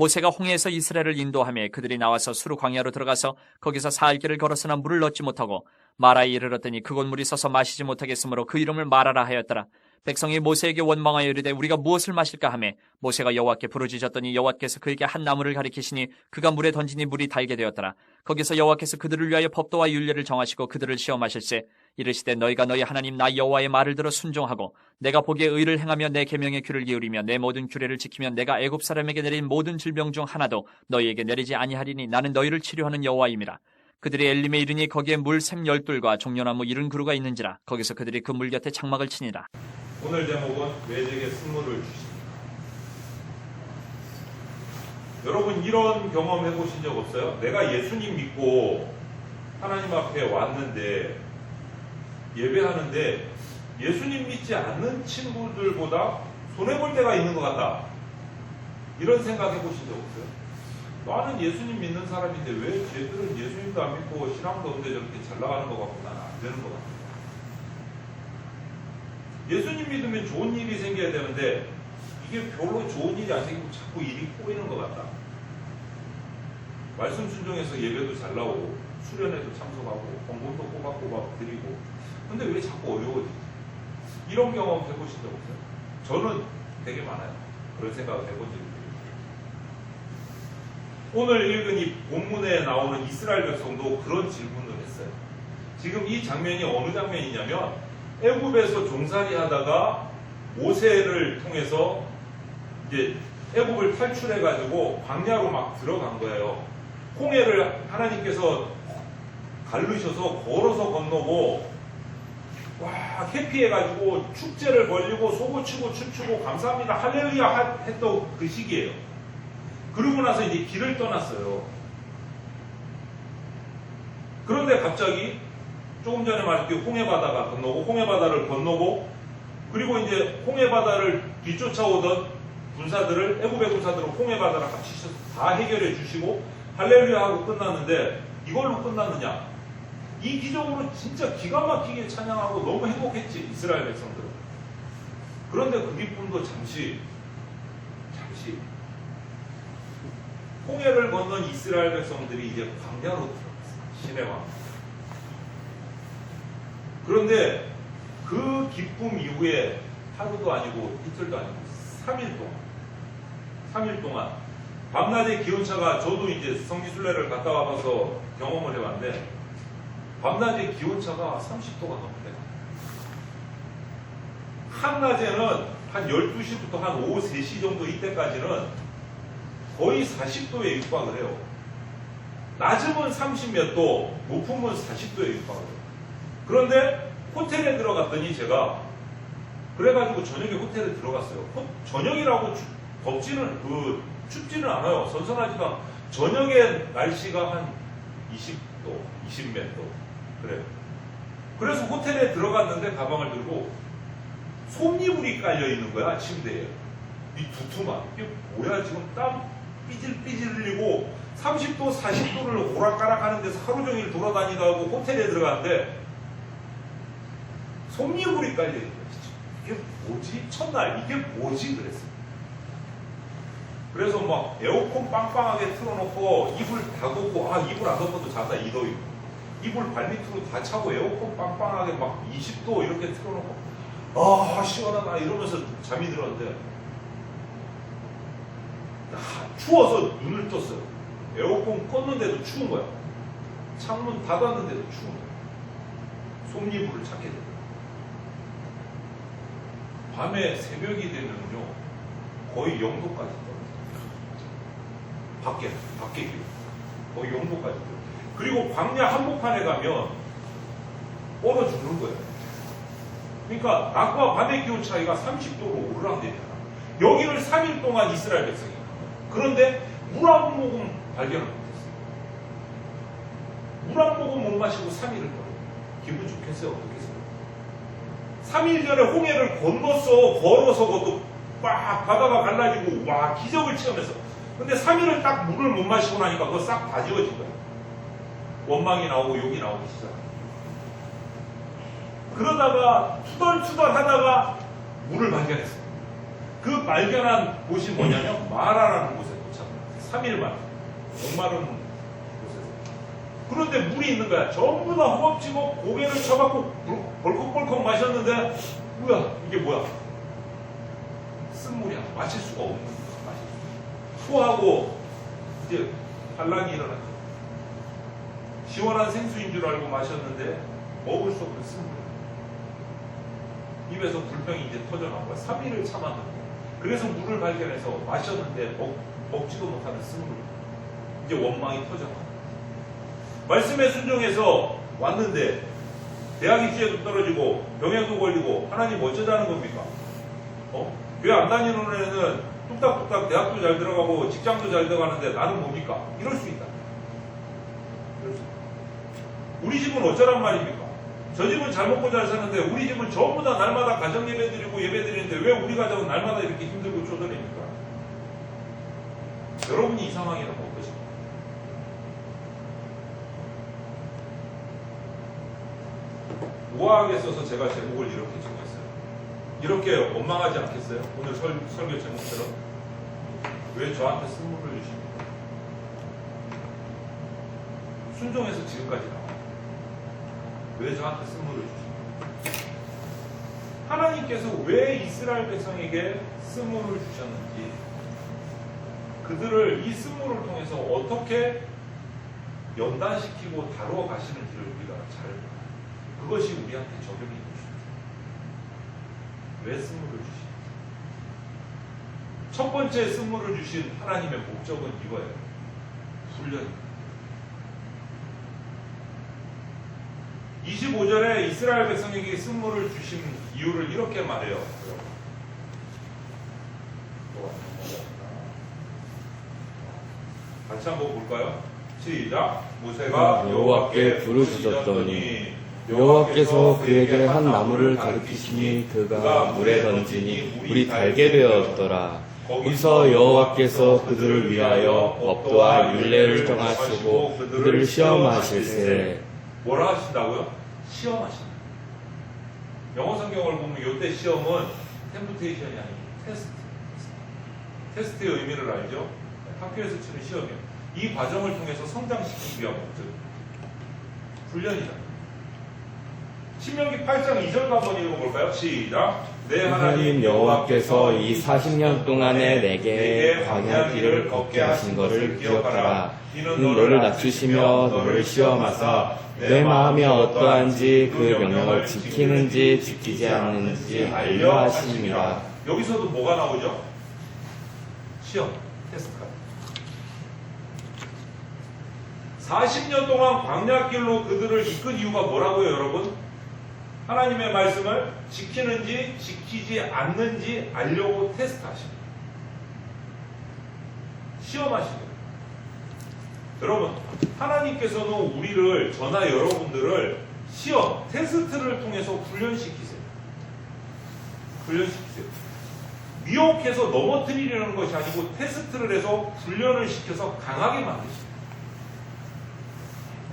모세가 홍해에서 이스라엘을 인도하며 그들이 나와서 수르 광야로 들어가서 거기서 사흘 길을 걸었으나 물을 얻지 못하고 마라에 이르렀더니 그곳 물이 서서 마시지 못하겠으므로 그 이름을 마라라 하였더라. 백성이 모세에게 원망하여 이르되 우리가 무엇을 마실까 하매 모세가 여호와께 부르짖었더니 여호와께서 그에게 한 나무를 가리키시니 그가 물에 던지니 물이 달게 되었더라. 거기서 여호와께서 그들을 위하여 법도와 율례를 정하시고 그들을 시험하실세 이르시되 너희가 너희 하나님 나 여호와의 말을 들어 순종하고 내가 보기에 의를 행하며 내 계명에 귀를 기울이며 내 모든 규례를 지키면 내가 애굽 사람에게 내린 모든 질병 중 하나도 너희에게 내리지 아니하리니 나는 너희를 치료하는 여호와임이라. 그들이 엘림에 이르니 거기에 물샘 12둘과 종려나무 70그루가 있는지라. 거기서 그들이 그 물 곁에 장막을 치니라. 오늘 제목은 왜 제게 승무를 주십니까? 여러분 이런 경험 해보신 적 없어요? 내가 예수님 믿고 하나님 앞에 왔는데 예배하는데 예수님 믿지 않는 친구들보다 손해볼 때가 있는 것 같다. 이런 생각 해보신 적 없어요? 나는 예수님 믿는 사람인데 왜 쟤들은 예수님도 안 믿고 신앙도 없는데 저렇게 잘 나가는 것 같고 나는 안 되는 것 같아. 예수님 믿으면 좋은 일이 생겨야 되는데 이게 별로 좋은 일이 안 생기고 자꾸 일이 꼬이는 것 같다. 말씀 순종해서 예배도 잘 나오고 수련회도 참석하고 헌금도 꼬박꼬박 드리고 근데 왜 자꾸 어려워지지? 이런 경험 해보신 적 없어요? 저는 되게 많아요. 그런 생각을 해본 적이 있어요. 오늘 읽은 이 본문에 나오는 이스라엘 백성도 그런 질문을 했어요. 지금 이 장면이 어느 장면이냐면 애굽에서 종살이 하다가 모세를 통해서 이제 애굽을 탈출해가지고 광야로 막 들어간 거예요. 홍해를 하나님께서 가르셔서 걸어서 건너고 와 해피해가지고 축제를 벌리고 소고치고 춤추고 감사합니다 할렐루야 했던 그 시기예요. 그러고 나서 이제 길을 떠났어요. 그런데 갑자기 조금 전에 말했듯이 홍해바다가 건너고 홍해바다를 건너고 그리고 이제 홍해바다를 뒤쫓아오던 군사들을 애굽의 군사들을 홍해바다를 합치셔서 다 해결해 주시고 할렐루야 하고 끝났는데 이걸로 끝났느냐? 이 기적으로 진짜 기가 막히게 찬양하고 너무 행복했지 이스라엘 백성들은. 그런데 그 기쁨도 잠시 홍해를 건넌 이스라엘 백성들이 이제 광야로 들어갔어요. 신의 왕. 그런데 그 기쁨 이후에 하루도 아니고 이틀도 아니고 3일 동안 밤낮의 기온차가 저도 이제 성지순례를 갔다 와봐서 경험을 해봤는데 밤낮의 기온차가 30도가 넘게 한낮에는 한 12시부터 한 오후 3시 정도 이때까지는 거의 40도에 육박을 해요. 낮음은 30몇 도, 높음은 40도에 육박을 해요. 그런데 호텔에 들어갔더니 제가 그래가지고 저녁에 호텔에 들어갔어요. 저녁이라고 춥지는 않아요. 선선하지도 않아요. 저녁에 날씨가 한 20도, 20몇 도 그래요. 그래서 호텔에 들어갔는데 가방을 들고 솜이불이 깔려 있는 거야 침대에. 이 두툼한 이게 뭐야 지금 땀 삐질삐질 흘리고 30도, 40도를 오락가락 하는 데서 하루 종일 돌아다니다 하고 호텔에 들어갔는데 솜이불이 깔려 있는 거야. 이게 뭐지? 첫날 이게 뭐지? 그랬어요. 그래서 막 에어컨 빵빵하게 틀어놓고 이불 다 덮고 이불 안 덮어도 자다 이 더위 이불 발밑으로 다 차고 에어컨 빵빵하게 막 20도 이렇게 틀어놓고 시원하다 이러면서 잠이 들었는데 추워서 눈을 떴어요. 에어컨 껐는데도 추운 거야. 창문 닫았는데도 추운 거야. 솜이불을 찾게 됐어요. 밤에 새벽이 되면요 거의 0도까지 떨어져요. 밖에 거의 0도까지 떨어져요. 그리고 광야 한복판에 가면 얼어 죽는 거예요. 그러니까 낮과 밤의 기온 차이가 30도로 오르락내리락. 여기를 3일 동안 이스라엘 백성이 그런데 물 한 모금 발견을 못했어요. 물 한 모금 못 마시고 3일을 걸어요. 기분 좋겠어요? 어떻겠어요? 3일 전에 홍해를 걸어서 그것도 꽉 바다가 갈라지고 와 기적을 체험해서 근데 3일을 딱 물을 못 마시고 나니까 그거 싹 다 지워진 거야. 원망이 나오고 욕이 나오기 시작해요. 그러다가 투덜투덜 하다가 물을 발견했어요. 그 발견한 곳이 뭐냐면 마라라는 곳에 도착해요. 3일만 목마른 곳에서. 그런데 물이 있는 거야. 전부 다 허겁지겁 고개를 쳐갖고 벌컥벌컥 마셨는데 뭐야 이게 뭐야? 쓴물이야. 마실 수가 없는 거야. 토하고 이제 반란이 일어났죠. 시원한 생수인 줄 알고 마셨는데 먹을 수 없는 쓴물. 입에서 불병이 이제 터져나온 거야. 3일을 참았는데. 그래서 물을 발견해서 마셨는데 먹지도 못하는 쓴물. 이제 원망이 터져나온 거야. 말씀에 순종해서 왔는데 대학 입시에도 떨어지고 병에도 걸리고 하나님 어쩌자는 겁니까? 교회 안 다니는 애는 뚝딱뚝딱 대학도 잘 들어가고 직장도 잘 들어가는데 나는 뭡니까? 이럴 수 있다. 우리 집은 어쩌란 말입니까? 저 집은 잘 먹고 잘 사는데 우리 집은 전부 다 날마다 가정 예배 드리고 예배 드리는데 왜 우리 가정은 날마다 이렇게 힘들고 쪼들립니까? 여러분이 이 상황이라면 어떠십니까? 우아하게 써서 제가 제목을 이렇게 정했어요. 이렇게 원망하지 않겠어요? 오늘 설교 제목처럼. 왜 저한테 쓴물을 주십니까? 순종해서 지금까지 나와요. 왜 저한테 쓴물을 주십니까? 하나님께서 왜 이스라엘 백성에게 쓴물을 주셨는지, 그들을 이 쓴물을 통해서 어떻게 연단시키고 다루어 가시는지를 우리가 잘 그것이 우리한테 적용이 되고 싶습니다. 왜 쓴물을 주십니까? 첫 번째 쓴물을 주신 하나님의 목적은 이거예요. 훈련입니다. 25절에 이스라엘 백성에게 쓴물을 주신 이유를 이렇게 말해요. 같이 한번 볼까요? 시작. 모세가 여호와께 부르짖었더니 여호와께서 그에게 한 나무를 가르치시니 그가 물에 던지니 물이 달게 되었더라. 거기서 여호와께서 그들을 위하여 법도와 율례를 정하시고 그들을 시험하실세. 뭐라 하신다고요? 시험하신다. 영어 성경을 보면 이때 시험은 템프테이션이 아니고 테스트. 테스트의 의미를 알죠? 학교에서 치는 시험이에요. 이 과정을 통해서 성장시키기 위한 목적. 훈련이다. 신명기 8장 2절 한번 읽어볼까요? 시작. 내 하나님 여호와께서 이 40년 동안에 내게 광야 길을 걷게 하신 것을 기억하라. 이는 너를 낮추시며 너를 시험하사 내 마음이 어떠한지 그 명령을 지키는지 지키지 않는지 알려 하심이라. 여기서도 뭐가 나오죠? 시험, 테스트가. 40년 동안 광야길로 그들을 이끈 이유가 뭐라고요, 여러분? 하나님의 말씀을 지키는지 지키지 않는지 알려고 테스트하십니다. 시험하십니다. 여러분, 하나님께서는 우리를, 저나 여러분들을 시험, 테스트를 통해서 훈련시키세요. 훈련시키세요. 미혹해서 넘어뜨리려는 것이 아니고 테스트를 해서 훈련을 시켜서 강하게 만드십니다.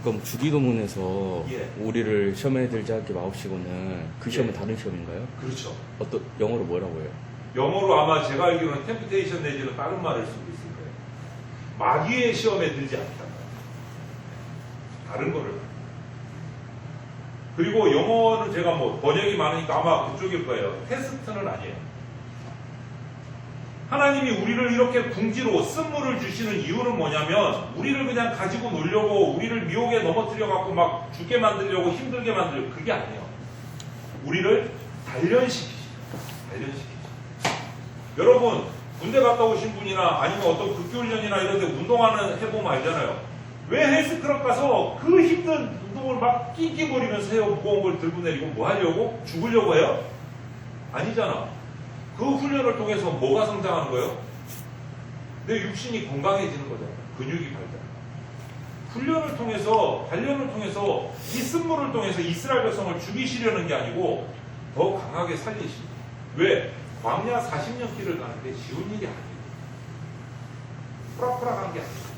그럼 주기도문에서 예. 우리를 시험에 들지 않게 마옵시고는 그 시험은 다른 시험인가요? 그렇죠. 어떤 영어로 뭐라고 해요? 영어로 아마 제가 알기로는 템프테이션 내지는 다른 말을 쓰고 있을 거예요. 마귀의 시험에 들지 않다. 다른 거를. 그리고 영어는 제가 뭐 번역이 많으니까 아마 그쪽일 거예요. 테스트는 아니에요. 하나님이 우리를 이렇게 궁지로 쓴물을 주시는 이유는 뭐냐면 우리를 그냥 가지고 놀려고 우리를 미혹에 넘어뜨려 갖고 막 죽게 만들려고 힘들게 만들려고 그게 아니에요. 우리를 단련시키시죠. 여러분 군대 갔다 오신 분이나 아니면 어떤 극교훈련이나 이런 데 운동하는 해보면 알잖아요. 왜 헬스클럽 가서 그 힘든 운동을 막 낑낑거리면서 해요. 무거운 걸 들고 내리고 뭐 하려고? 죽으려고 해요? 아니잖아. 그 훈련을 통해서 뭐가 성장하는 거예요? 내 육신이 건강해지는 거잖아요. 근육이 발달. 훈련을 통해서, 단련을 통해서 이 쓴물을 통해서 이스라엘 백성을 죽이시려는 게 아니고 더 강하게 살리십니다. 왜? 광야 40년 길을 가는 게 쉬운 일이 아니에요. 프락프락한 게 아니에요.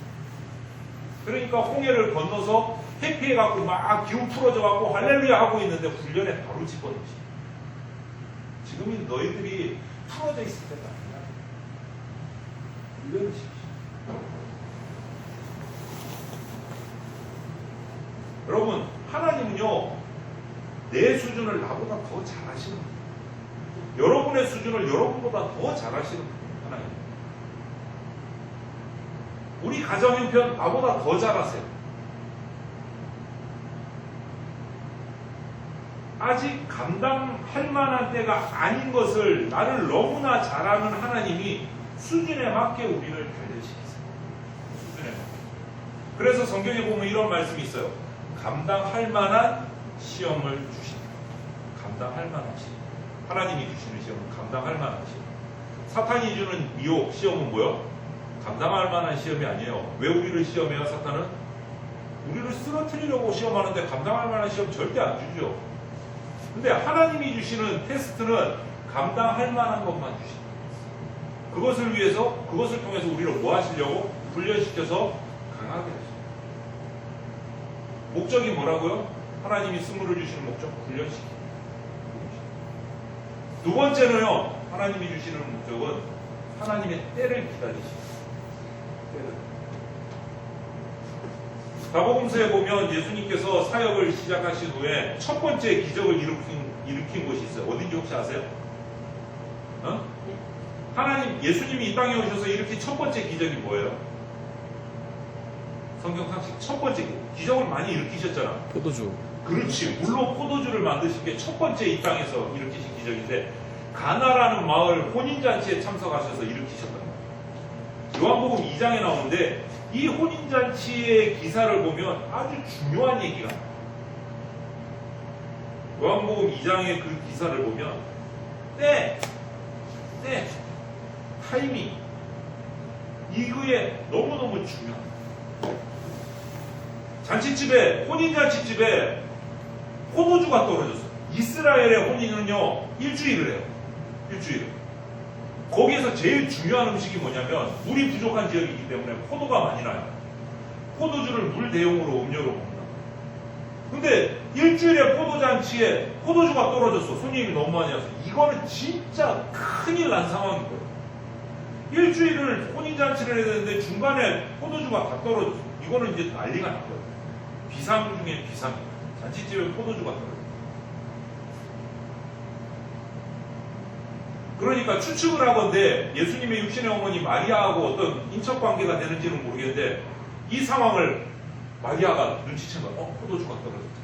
그러니까 홍해를 건너서 회피해갖고 막 기운 풀어져갖고 할렐루야 하고 있는데 훈련에 바로 집어넣으시. 지금이 너희들이 풀어져 있을 때가 아니야. 훈련을 시키시. 여러분, 하나님은요, 내 수준을 나보다 더 잘하시는 분이에요. 여러분의 수준을 여러분보다 더 잘하시는 분이에요, 하나님. 우리 가정 형편 나보다 더 잘하세요. 아직 감당할 만한 때가 아닌 것을 나를 너무나 잘하는 하나님이 수준에 맞게 우리를 단련시키세요. 수준에 맞게. 그래서 성경에 보면 이런 말씀이 있어요. 감당할 만한 시험을 주신다. 감당할 만한 시험. 하나님이 주시는 시험은 감당할 만한 시험. 사탄이 주는 미혹, 시험은 뭐요? 감당할 만한 시험이 아니에요. 왜 우리를 시험해요, 사탄은? 우리를 쓰러뜨리려고 시험하는데 감당할 만한 시험 절대 안 주죠. 근데 하나님이 주시는 테스트는 감당할 만한 것만 주십니다. 그것을 위해서, 그것을 통해서 우리를 뭐 하시려고? 훈련시켜서 강하게 하십니다. 목적이 뭐라고요? 하나님이 승부를 주시는 목적, 훈련시키는. 두 번째는요, 하나님이 주시는 목적은 하나님의 때를 기다리십니다. 때를. 다복음서에 보면 예수님께서 사역을 시작하신 후에 첫 번째 기적을 일으킨 곳이 있어요. 어딘지 혹시 아세요? 하나님, 예수님이 이 땅에 오셔서 일으킨 첫 번째 기적이 뭐예요? 성경 상식 첫 번째 기적을 많이 일으키셨잖아. 포도주. 그렇지. 물로 포도주를 만드신 게 첫 번째 이 땅에서 일으키신 기적인데, 가나라는 마을 혼인잔치에 참석하셔서 일으키셨단 말이에요. 요한복음 2장에 나오는데, 이 혼인잔치의 기사를 보면 아주 중요한 얘기가 나와요. 요한복음 2장의 그 기사를 보면 때, 타이밍, 이거에 너무너무 중요합니다. 잔치집에, 혼인잔치집에 포도주가 떨어졌어요. 이스라엘의 혼인은요, 일주일을 해요. 일주일. 거기에서 제일 중요한 음식이 뭐냐면, 물이 부족한 지역이기 때문에 포도가 많이 나요. 포도주를 물 대용으로 음료로 먹는다. 근데 일주일에 포도잔치에 포도주가 떨어졌어. 손님이 너무 많이 와서. 이거는 진짜 큰일 난 상황인 거예요. 일주일을 혼인잔치를 해야 되는데 중간에 포도주가 다 떨어졌어. 이거는 이제 난리가 난 거예요. 비상 중에 비상이에요. 잔치집에 포도주가 떨어졌어. 그러니까 추측을 하건대 예수님의 육신의 어머니 마리아하고 어떤 인척관계가 되는지는 모르겠는데, 이 상황을 마리아가 눈치챈 거야. 포도주가 떨어졌다.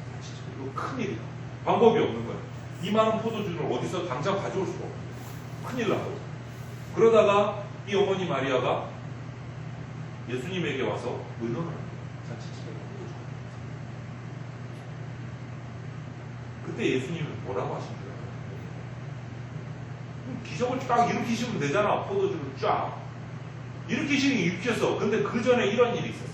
이거 큰일이다. 방법이 없는 거야. 이 많은 포도주를 어디서 당장 가져올 수가 없어. 큰일 나거든. 그러다가 이 어머니 마리아가 예수님에게 와서 의논을 합니다. 잔치집에 포도주가. 그때 예수님은 뭐라고 하신 거예요? 기적을 딱 일으키시면 되잖아. 포도주를 쫙 일으키시니 일으켰어. 근데 그 전에 이런 일이 있었어요.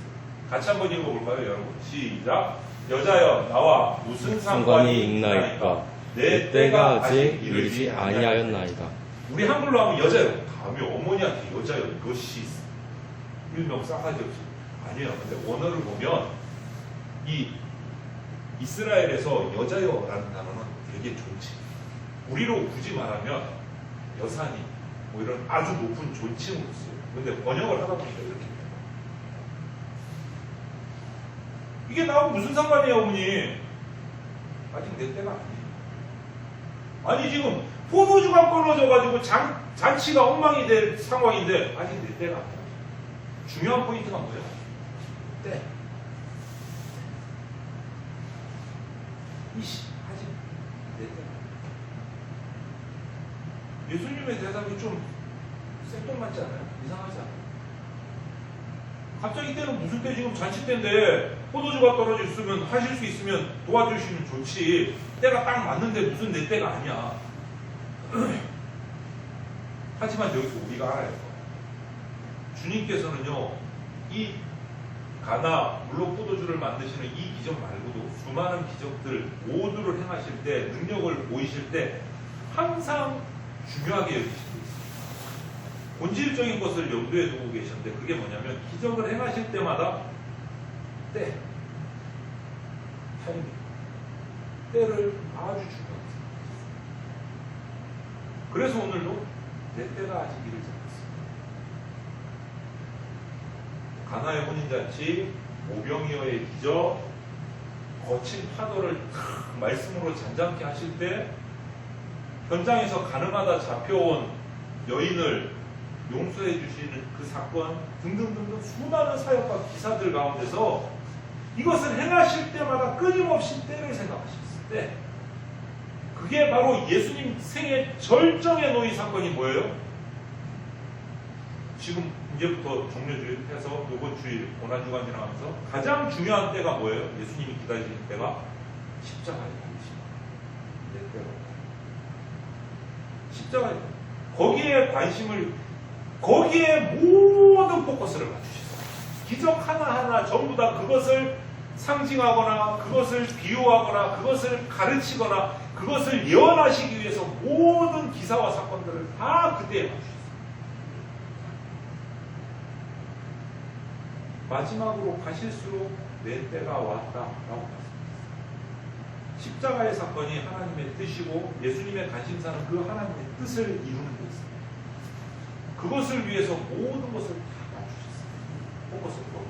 같이 한번 읽어볼까요, 여러분? 시작. 여자여, 나와 무슨 상관이 있나이까? 내 때가 아직 이르지 아니하였나이다. 우리 한글로 하면 여자여. 감히 어머니한테 여자여, 이것이 일명 싸가지 없이. 아니에요. 근데 원어를 보면 이 이스라엘에서 여자여라는 단어는 되게 좋지. 우리로 굳이 말하면 여사님, 뭐 이런 아주 높은 존칭으로 써요. 근데 번역을 하다 보니까 이렇게 돼요. 이게 나하고 무슨 상관이에요, 어머니? 아직 내 때가 아니에요. 아니, 지금 포도주가 끊어져가지고 잔치가 엉망이 될 상황인데 아직 내 때가 아니에요. 중요한 포인트가 뭐예요? 때. 아직 내 때가 아니에요. 예수님의 대답이 좀 생뚱맞지 않아요? 이상하지 않아요? 갑자기 때는 무슨 때? 지금 잔치 때인데 포도주가 떨어져 있으면, 하실 수 있으면 도와주시면 좋지. 때가 딱 맞는데 무슨 내 때가 아니야. 하지만 여기서 우리가 알아야 돼요. 주님께서는요, 이 가나 물로 포도주를 만드시는 이 기적 말고도 수많은 기적들 모두를 행하실 때, 능력을 보이실 때 항상 중요하게 여기시고 있어요. 본질적인 것을 염두에 두고 계셨는데, 그게 뭐냐면 기적을 행하실 때마다 때, 타이밍, 때를 아주 중요하게 생각하셨어요. 그래서 오늘도 내 때가 아직 이르지 않았습니다. 가나의 혼인잔치, 오병이어의 기적, 거친 파도를 탁 말씀으로 잔잔케 하실 때 현장에서 가늠하다 잡혀온 여인을 용서해 주시는 그 사건 등등등등 수많은 사역과 기사들 가운데서 이것을 행하실 때마다 끊임없이 때를 생각하셨을 때 그게 바로 예수님 생애 절정에 놓인 사건이 뭐예요? 지금 이제부터 종료주일 해서 요번 주일 고난주간 지나가면서 가장 중요한 때가 뭐예요? 예수님이 기다리시는 때가 십자가에 달리시는 내 때가 십자가에 거기에 관심을 거기에 모든 포커스를 맞추셔서 기적 하나하나 전부 다 그것을 상징하거나 그것을 비유하거나 그것을 가르치거나 그것을 예언하시기 위해서 모든 기사와 사건들을 다 그때에 맞추셨어요. 마지막으로 가실수록 내 때가 왔다라고 말씀하셨어요. 십자가의 사건이 하나님의 뜻이고 예수님의 관심사는 그 하나님의 뜻을 이루는 데 있습니다. 그것을 위해서 모든 것을 다 맞추셨어요. 포커스를 보고.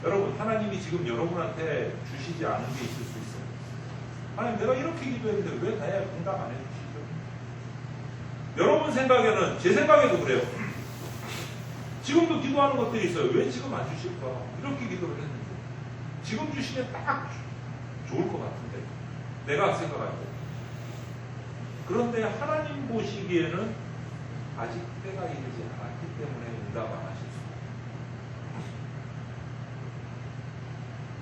여러분, 하나님이 지금 여러분한테 주시지 않은 게 있을 수 있어요. 하나님, 내가 이렇게 기도했는데 왜 나야 응답 안 해주시죠? 여러분 생각에는, 제 생각에도 그래요. 지금도 기도하는 것들이 있어요. 왜 지금 안 주실까? 이렇게 기도를 했는데 지금 주시면 딱 좋을 것 같은데 내가 생각할 때. 그런데 하나님 보시기에는 아직 때가 이르지 않았기 때문에 응답 안 하실 수 있어요.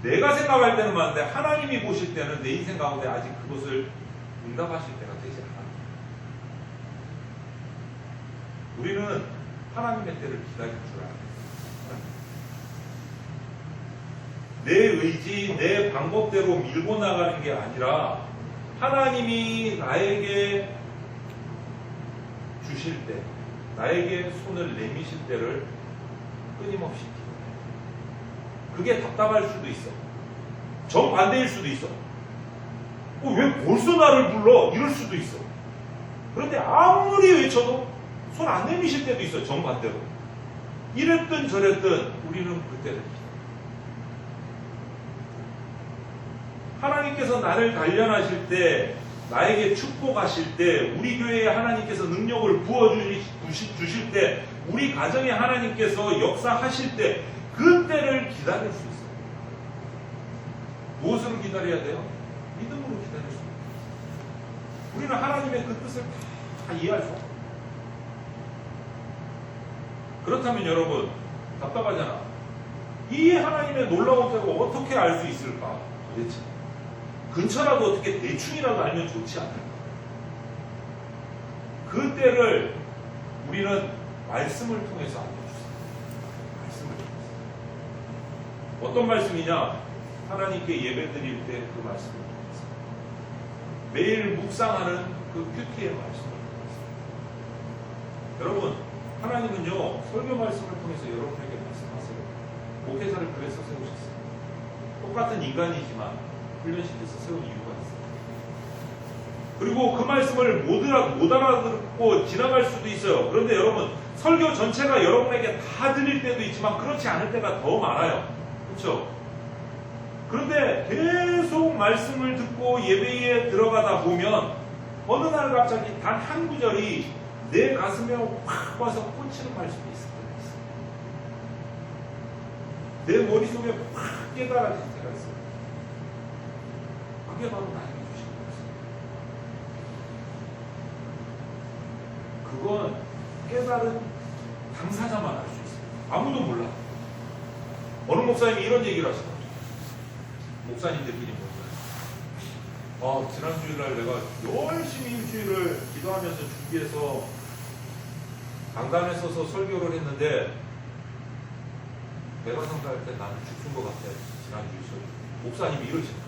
내가 생각할 때는 맞는데 하나님이 보실 때는 내 인생 가운데 아직 그것을 응답하실 때가 되지 않아요. 우리는 하나님의 때를 기다릴 줄 알아요. 내 의지, 내 방법대로 밀고 나가는 게 아니라 하나님이 나에게 주실 때, 나에게 손을 내미실 때를 끊임없이 기도해요. 그게 답답할 수도 있어. 정반대일 수도 있어. 왜 벌써 나를 불러? 이럴 수도 있어. 그런데 아무리 외쳐도 손 안 내미실 때도 있어. 정반대로. 이랬든 저랬든 우리는 그때를 기도해요. 하나님께서 나를 단련하실 때, 나에게 축복하실 때, 우리 교회에 하나님께서 능력을 부어주실 때, 우리 가정에 하나님께서 역사하실 때, 그때를 기다릴 수 있어요. 무엇으로 기다려야 돼요? 믿음으로 기다릴 수 있어요. 우리는 하나님의 그 뜻을 다 이해할 수 없어요. 그렇다면 여러분, 답답하잖아. 이 하나님의 놀라운 때가 어떻게 알 수 있을까? 도대체. 근처라도 어떻게 대충이라도 알면 좋지 않을까? 그 때를 우리는 말씀을 통해서 알려주세요. 말씀을 통해서. 어떤 말씀이냐? 하나님께 예배 드릴 때 그 말씀을 통해서. 매일 묵상하는 그 큐티의 말씀을 통해서. 여러분, 하나님은요, 설교 말씀을 통해서 여러분에게 말씀하세요. 목회자를 그래서 세우셨어요. 똑같은 인간이지만 훈련시켜서 세운 이유가 있어요. 그리고 그 말씀을 못 알아듣고 지나갈 수도 있어요. 그런데 여러분, 설교 전체가 여러분에게 다 들릴 때도 있지만 그렇지 않을 때가 더 많아요. 그렇죠? 그런데 계속 말씀을 듣고 예배에 들어가다 보면 어느 날 갑자기 단 한 구절이 내 가슴에 확 와서 꽂히는 말씀이 있을 때가 있어요. 내 머릿속에 확 깨달아진 때가 있어요. 그게 바로 나에게 주신 말씀. 그건 깨달은 당사자만 알 수 있어요. 아무도 몰라. 어느 목사님이 이런 얘기를 하시더라고요. 목사님들끼리 모여요. 지난 주일날 내가 열심히 일주일을 기도하면서 준비해서 강단에 서서 설교를 했는데 내가 생각할 때 나는 죽은 것 같아. 지난 주일 설교. 목사님이 이러시더라고요.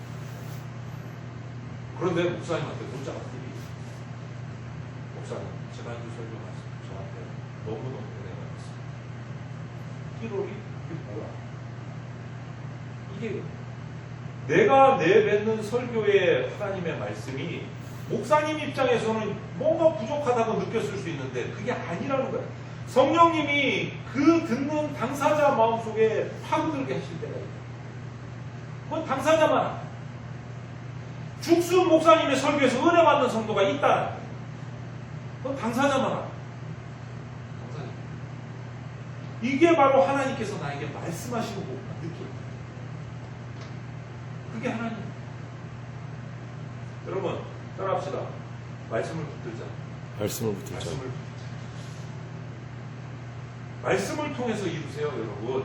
그런데 목사님한테 문자가 뛰기. 목사님, 지난주 설교 말씀 저한테 너무너무 은혜가 있어요. 1월이 이게 뭐야? 이게 내가 내뱉는 설교의 하나님의 말씀이 목사님 입장에서는 뭔가 부족하다고 느꼈을 수 있는데 그게 아니라는 거예요. 성령님이 그 듣는 당사자 마음속에 파고들게 하실 때가 있어요. 그건 당사자만 합니다. 죽순 목사님의 설교에서 은혜 받는 성도가 있다는 거예요. 그건 당사자만 합니다. 당사자. 이게 바로 하나님께서 나에게 말씀하시고 느낍니다. 그게 하나님입니다. 여러분 따라합시다. 말씀을 붙들자. 말씀을 붙들자. 말씀을 붙들자. 말씀을 통해서 이루세요, 여러분.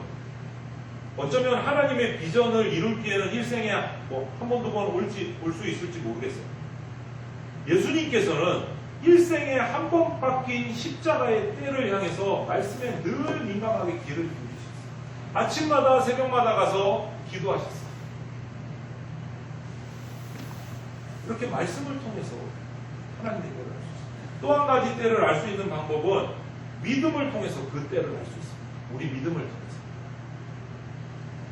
어쩌면 하나님의 비전을 이룰기에는 일생에 한 번, 두 번 올 수 있을지 모르겠어요. 예수님께서는 일생에 한 번 바뀐 십자가의 때를 향해서 말씀에 늘 민감하게 귀를 기울이셨어요. 아침마다 새벽마다 가서 기도하셨어요. 이렇게 말씀을 통해서 하나님의 때를 알 수 있어요. 또 한 가지 때를 알 수 있는 방법은 믿음을 통해서 그 때를 알 수 있습니다. 우리 믿음을 통해서.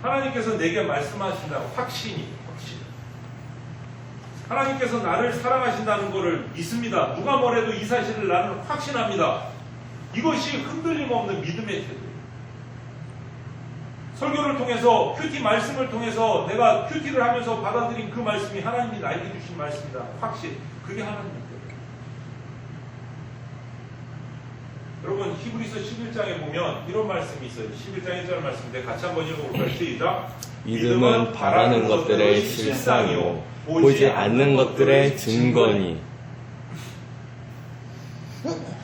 하나님께서 내게 말씀하신다는 확신. 하나님께서 나를 사랑하신다는 것을 믿습니다. 누가 뭐래도 이 사실을 나는 확신합니다. 이것이 흔들림 없는 믿음의 태도예요. 설교를 통해서 큐티 말씀을 통해서 내가 큐티를 하면서 받아들인 그 말씀이 하나님이 나에게 주신 말씀이다. 확신. 그게 하나님의 태도예요. 여러분 히브리서 11장에 보면 이런 말씀이 있어요. 11장 1절 말씀인데 같이 한번 읽어볼까요? 시작. 믿음은 바라는 것들의 실상이요 보지 않는 것들의 증거니.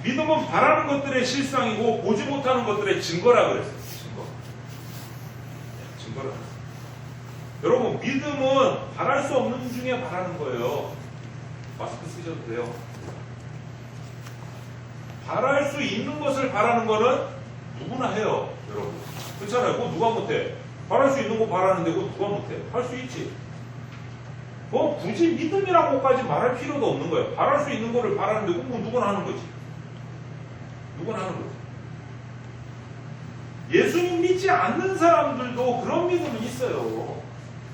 믿음은 바라는 것들의 실상이고 보지 못하는 것들의 증거라 그랬어요. 증거라 그랬어요. 여러분 믿음은 바랄 수 없는 중에 바라는 거예요. 마스크 쓰셔도 돼요. 바랄 수 있는 것을 바라는 거는 누구나 해요, 여러분. 그렇잖아요. 그거 누가 못해? 바랄 수 있는 거 바라는데 그거 누가 못해? 할 수 있지. 뭐 굳이 믿음이라고까지 말할 필요도 없는 거예요. 바랄 수 있는 거를 바라는데 그거 누구나 하는 거지. 누구나 하는 거지. 예수님 믿지 않는 사람들도 그런 믿음은 있어요.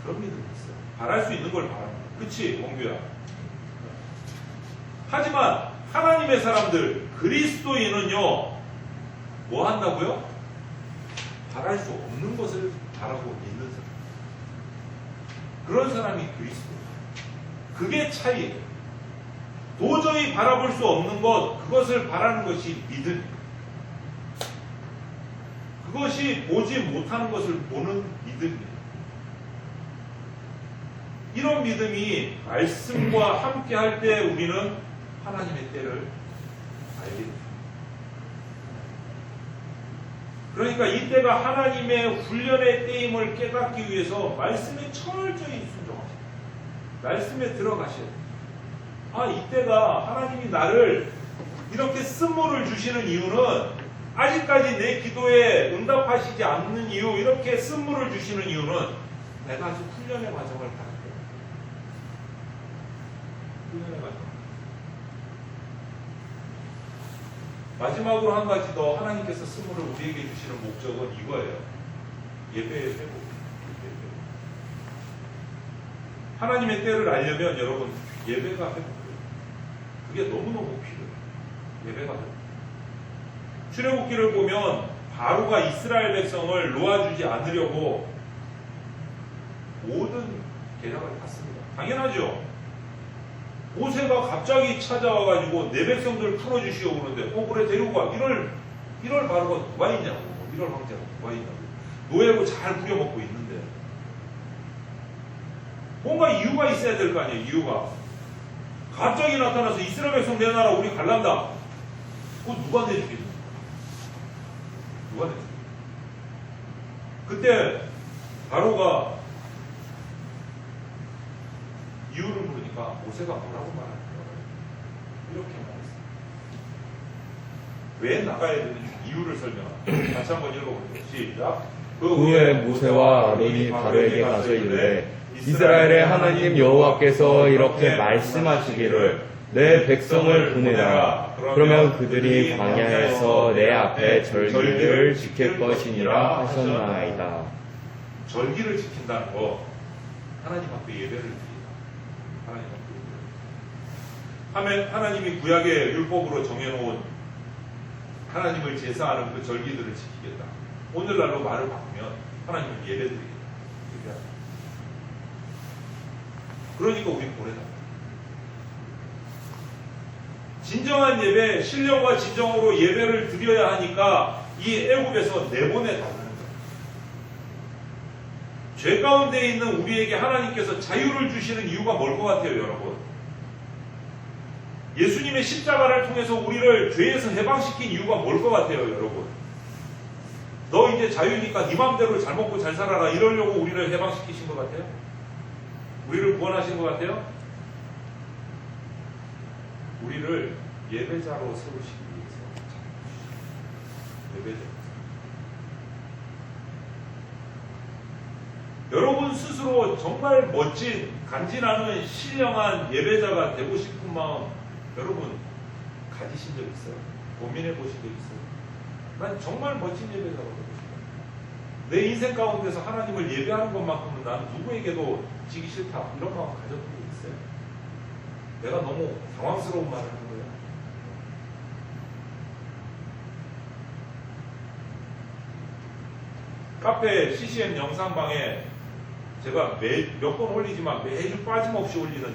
그런 믿음이 있어요. 바랄 수 있는 걸 바라는 거예요. 그치, 원규야? 하지만 하나님의 사람들, 그리스도인은요, 뭐 한다고요? 바랄 수 없는 것을 바라고 있는 사람. 그런 사람이 그리스도예요. 그게 차이예요. 도저히 바라볼 수 없는 것, 그것을 바라는 것이 믿음이에요. 그것이 보지 못하는 것을 보는 믿음이에요. 이런 믿음이 말씀과 함께 할 때 우리는 하나님의 때를 알게 됩니다. 그러니까 이 때가 하나님의 훈련의 때임을 깨닫기 위해서 말씀에 철저히 순종하십니다. 말씀에 들어가셔야 돼요. 아, 이때가 하나님이 나를 이렇게 쓴물을 주시는 이유는 아직까지 내 기도에 응답하시지 않는 이유, 이렇게 쓴물을 주시는 이유는 내가 아주 훈련의 과정을 가는 거예요. 훈련의 과정. 마지막으로 한 가지 더 하나님께서 쓴물을 우리에게 주시는 목적은 이거예요. 예배의 회복. 하나님의 때를 알려면 여러분 예배가 회복돼요. 그게 너무너무 필요해요. 예배가 회복. 출애굽기를 보면 바로가 이스라엘 백성을 놓아주지 않으려고 모든 계략을 탔습니다. 당연하죠. 모세가 갑자기 찾아와가지고 내 백성들 풀어주시오 그러는데 그래 데리고 가. 이럴 바로가 누가 있냐고. 이럴 황제가 누가 있냐고. 노예고 잘 부려먹고 있는데 뭔가 이유가 있어야 될 거 아니에요. 이유가. 갑자기 나타나서 이스라엘 백성 내놔라 우리 갈란다. 그거 누가 내주겠냐. 누가 내주겠냐. 그때 바로가 이유를 물으니까 모세가 뭐라고 말하는가 이렇게 말했어요. 왜 나가야 되는지 이유를 설명합니다. 다시 한번 읽어볼게요. 시작. 그 후에 모세와 아론이 바로에게 가서 이르되 이스라엘의 하나님 여호와께서 이렇게 말씀하시기를 내 백성을 보내라. 그러면 그들이 광야에서 내 앞에 절기를 지킬 것이니라 하셨나이다. 절기를 지킨다는 거 하나님 앞에 예배를 드립니다. 하나님 앞에 하나님이 구약의 율법으로 정해놓은 하나님을 제사하는 그 절기들을 지키겠다. 오늘날로 말을 바꾸면 하나님을 예배드리겠다. 그러니까 우리 보내다. 진정한 예배, 신령과 진정으로 예배를 드려야 하니까 이 애굽에서 내보내 달라는 거예요. 죄 가운데 있는 우리에게 하나님께서 자유를 주시는 이유가 뭘 것 같아요, 여러분? 예수님의 십자가를 통해서 우리를 죄에서 해방시킨 이유가 뭘 것 같아요, 여러분? 너 이제 자유니까 네 맘대로 잘 먹고 잘 살아라 이러려고 우리를 해방시키신 것 같아요? 우리를 구원하신 것 같아요? 우리를 예배자로 세우시기 위해서 예배자. 여러분 스스로 정말 멋진 간지나는 신령한 예배자가 되고 싶은 마음 여러분 가지신 적 있어요? 고민해 보신 적 있어요? 난 정말 멋진 예배자가 되고 싶어요. 내 인생 가운데서 하나님을 예배하는 것만큼은 난 누구에게도 지기 싫다 이런 마음 가졌던 적 있어요? 내가 너무 당황스러운 말을 하는 거예요. 카페 CCM 영상방에 제가 몇 번 올리지만 매주 빠짐없이 올리는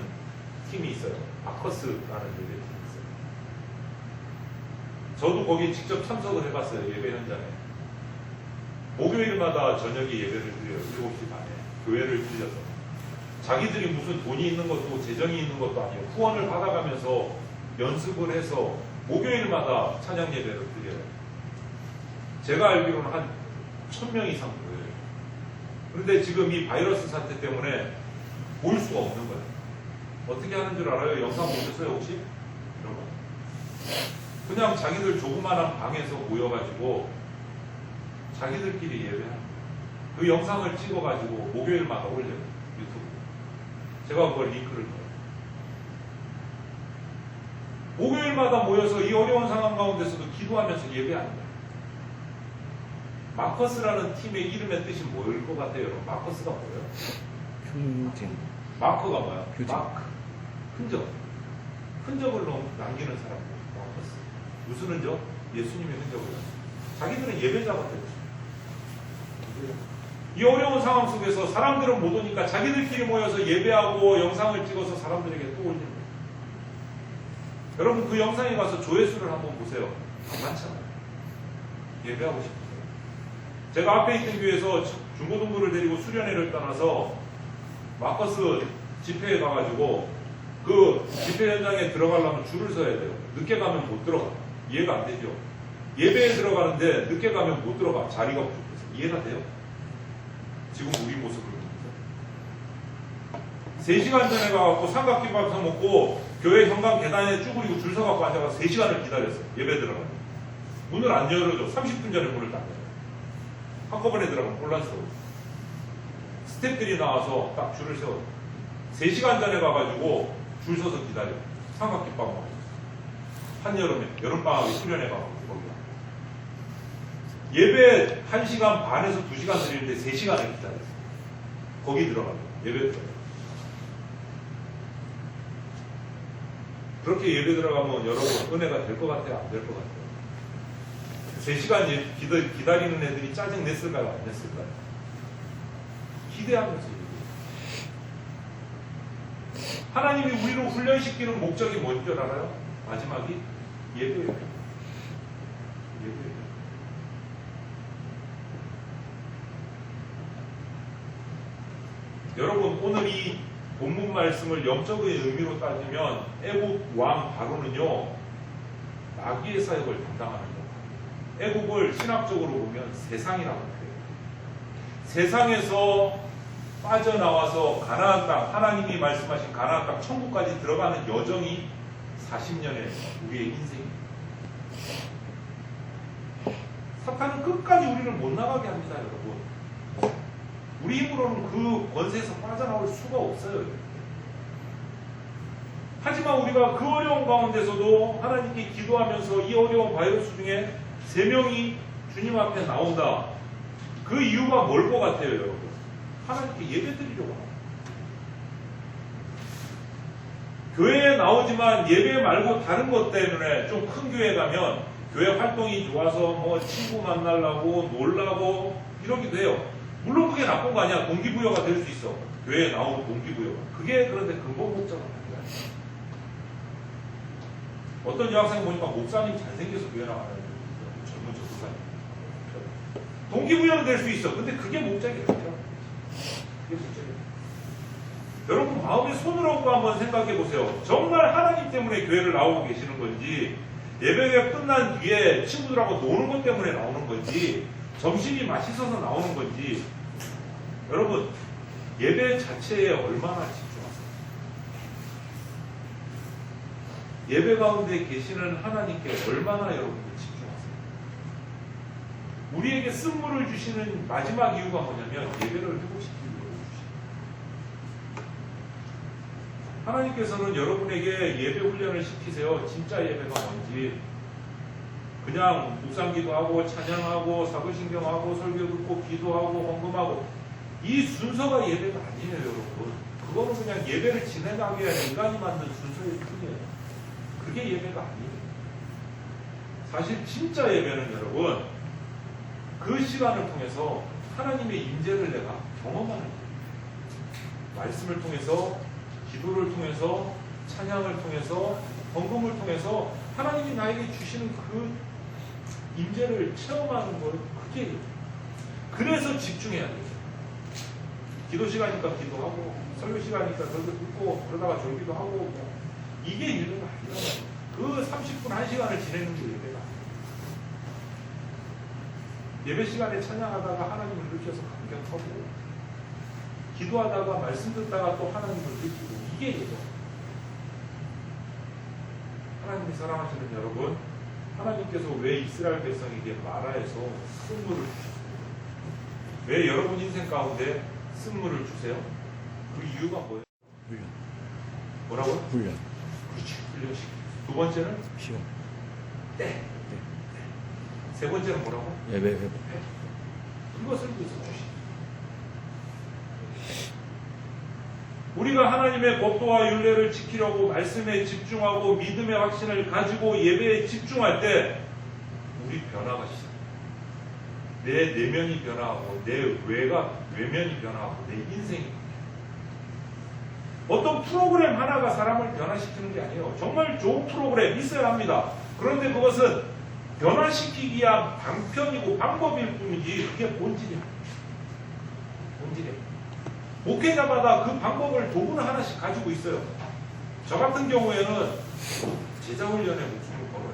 팀이 있어요. 아커스라는 예배 팀이 있어요. 저도 거기 직접 참석을 해봤어요. 예배 현장에. 목요일마다 저녁에 예배를 드려요. 7시 반에. 교회를 들려서. 자기들이 무슨 돈이 있는 것도 재정이 있는 것도 아니에요. 후원을 받아가면서 연습을 해서 목요일마다 찬양 예배를 드려요. 제가 알기로는 한 1000명 이상 보여요. 그런데 지금 이 바이러스 사태 때문에 볼 수가 없는 거예요. 어떻게 하는 줄 알아요? 영상 보셨어요 혹시? 이런 거. 그냥 자기들 조그마한 방에서 모여가지고 자기들끼리 예배하는 거예요. 그 영상을 찍어가지고 목요일마다 올려요. 유튜브. 제가 그걸 링크를 넣어요. 목요일마다 모여서 이 어려운 상황 가운데서도 기도하면서 예배하는 거예요. 마커스라는 팀의 이름의 뜻이 뭐일 것 같아요? 여러분? 마커스가 뭐예요? 평생. 마커가 뭐야? 표정. 마크. 흔적. 흔적을 남기는 사람. 마커스. 무슨 흔적? 예수님의 흔적을 남기는. 자기들은 예배자가 되고 싶어요. 이 어려운 상황 속에서 사람들은 못 오니까 자기들끼리 모여서 예배하고 영상을 찍어서 사람들에게 또 올리는 거예요. 여러분 그 영상에 가서 조회수를 한번 보세요. 많잖아요. 예배하고 싶어요. 제가 앞에 있던 교회에서 중고등부를 데리고 수련회를 떠나서 마커스 집회에 가가지고 그 집회 현장에 들어가려면 줄을 서야 돼요. 늦게 가면 못 들어가. 이해가 안 되죠. 예배에 들어가는데 늦게 가면 못 들어가. 자리가 부족해서. 이해가 돼요? 지금 우리 모습을 보면서 3시간 전에 가갖고 삼각김밥 사 먹고 교회 현관 계단에 쭈그리고 줄 서갖고 앉아가서 3시간을 기다렸어요. 예배 들어가면. 문을 안 열어줘. 30분 전에 문을 닫아요. 한꺼번에 들어가면 혼란스러워. 스태프들이 나와서 딱 줄을 세워요. 3시간 전에 가가지고 줄 서서 기다려. 삼각김밥 먹어요. 한여름에, 여름방학에 수련회 가고 거기가. 예배 1시간 반에서 2시간 드리는데 3시간을 기다렸어요. 거기 들어가요. 예배 들어가요. 그렇게 예배 들어가면 여러분 은혜가 될 것 같아요? 안 될 것 같아요? 3시간 기다리는 애들이 짜증 냈을까요? 안 냈을까요? 기대하면서 하나님이 우리를 훈련시키는 목적이 뭔 줄 알아요? 마지막이 예배예요. 예배예요. 여러분 오늘 이 본문 말씀을 영적인 의미로 따지면 애국 왕 바로는요 마귀의 사역을 담당하는 거예요. 애국을 신학적으로 보면 세상이라고 해요. 세상에서 빠져나와서 가나안 땅, 하나님이 말씀하신 가나안 땅, 천국까지 들어가는 여정이 40년의 우리의 인생입니다. 사탄은 끝까지 우리를 못 나가게 합니다, 여러분. 우리 힘으로는 그 권세에서 빠져나올 수가 없어요. 하지만 우리가 그 어려운 가운데서도 하나님께 기도하면서 이 어려운 바이러스 중에 3명이 주님 앞에 나온다. 그 이유가 뭘 것 같아요, 여러분? 하나님께 예배 드리려고 합니다. 교회에 나오지만 예배 말고 다른 것 때문에 좀 큰 교회 가면 교회 활동이 좋아서 뭐 친구 만나려고 놀라고 이러기도 해요. 물론 그게 나쁜 거 아니야. 동기부여가 될 수 있어. 교회에 나오는 동기부여가. 그게 그런데 근본 목적은 아니야. 어떤 여학생 보니까 목사님 잘생겨서 교회 나가는 젊은 전도사님. 동기부여는 될 수 있어. 근데 그게 목적이 아니라. 그게 목적이야. 여러분 마음에 손을 얹고 한번 생각해 보세요. 정말 하나님 때문에 교회를 나오고 계시는 건지, 예배가 끝난 뒤에 친구들하고 노는 것 때문에 나오는 건지, 점심이 맛있어서 나오는 건지, 여러분 예배 자체에 얼마나 집중하세요? 예배 가운데 계시는 하나님께 얼마나 여러분들 집중하세요? 우리에게 쓴물을 주시는 마지막 이유가 뭐냐면 예배를 회복시키기 위해서. 하나님께서는 여러분에게 예배 훈련을 시키세요. 진짜 예배가 뭔지. 그냥 묵상기도 하고 찬양하고 사도신경하고 설교 듣고 기도하고 헌금하고, 이 순서가 예배가 아니에요, 여러분. 그거는 그냥 예배를 진행하기 위한 인간이 만든 순서일 뿐이에요. 그게 예배가 아니에요. 사실 진짜 예배는 여러분, 그 시간을 통해서 하나님의 임재를 내가 경험하는 거예요. 말씀을 통해서, 기도를 통해서, 찬양을 통해서, 헌금을 통해서 하나님이 나에게 주시는 그 임재를 체험하는 거예요. 그게 그래서 집중해야 돼요. 기도 시간이니까 기도하고, 설교 시간이니까 설교 듣고, 그러다가 졸기도 하고, 이게 예배가 아니라 그 30분 1시간을 지내는 게 예배가 아니에요. 예배 시간에 찬양하다가 하나님을 느껴서 감격하고, 기도하다가 말씀 듣다가 또 하나님을 느끼고, 이게 예배. 하나님이 사랑하시는 여러분, 하나님께서 왜 이스라엘 백성에게 마라에서 쓴물을 주셨어요? 왜 여러분 인생 가운데 쓴물을 주세요? 그 이유가 뭐예요? 훈련. 뭐라고요? 훈련. 그렇지, 훈련식. 두 번째는 시험. 때. 세 번째는 뭐라고? 예배 회복. 그것을 위해서 주시. 우리가 하나님의 법도와 율례를 지키려고 말씀에 집중하고 믿음의 확신을 가지고 예배에 집중할 때 우리 변화가 시작해요. 내 내면이 변화하고 내 외면이 변화하고 내 인생이 바뀌어요. 어떤 프로그램 하나가 사람을 변화시키는 게 아니에요. 정말 좋은 프로그램 있어야 합니다. 그런데 그것은 변화시키기 위한 방편이고 방법일 뿐이지 그게 본질이 아니에요. 본질이에요. 목회자마다 그 방법을 도구는 하나씩 가지고 있어요. 저 같은 경우에는 제자훈련에 목숨을 걸어요.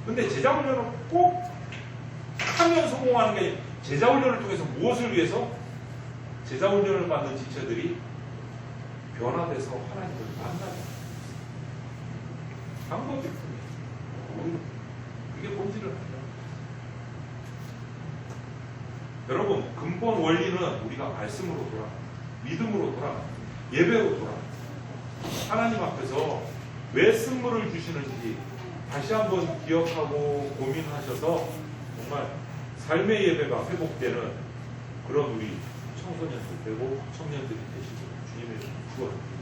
근데 제자훈련을 꼭 하면 성공하는 게 아니라 제자훈련을 통해서 무엇을 위해서? 제자훈련을 받는 지체들이 변화돼서 하나님을 만나는 방법일 뿐이에요. 그게 본질은 아니에요. 여러분, 근본 원리는 우리가 말씀으로 돌아갑니다. 믿음으로 돌아갑니다. 예배로 돌아갑니다. 하나님 앞에서 왜 쓴물을 주시는지 다시 한번 기억하고 고민하셔서 정말 삶의 예배가 회복되는 그런 우리 청소년들 되고 청년들이 되시기를 주님의 축원합니다.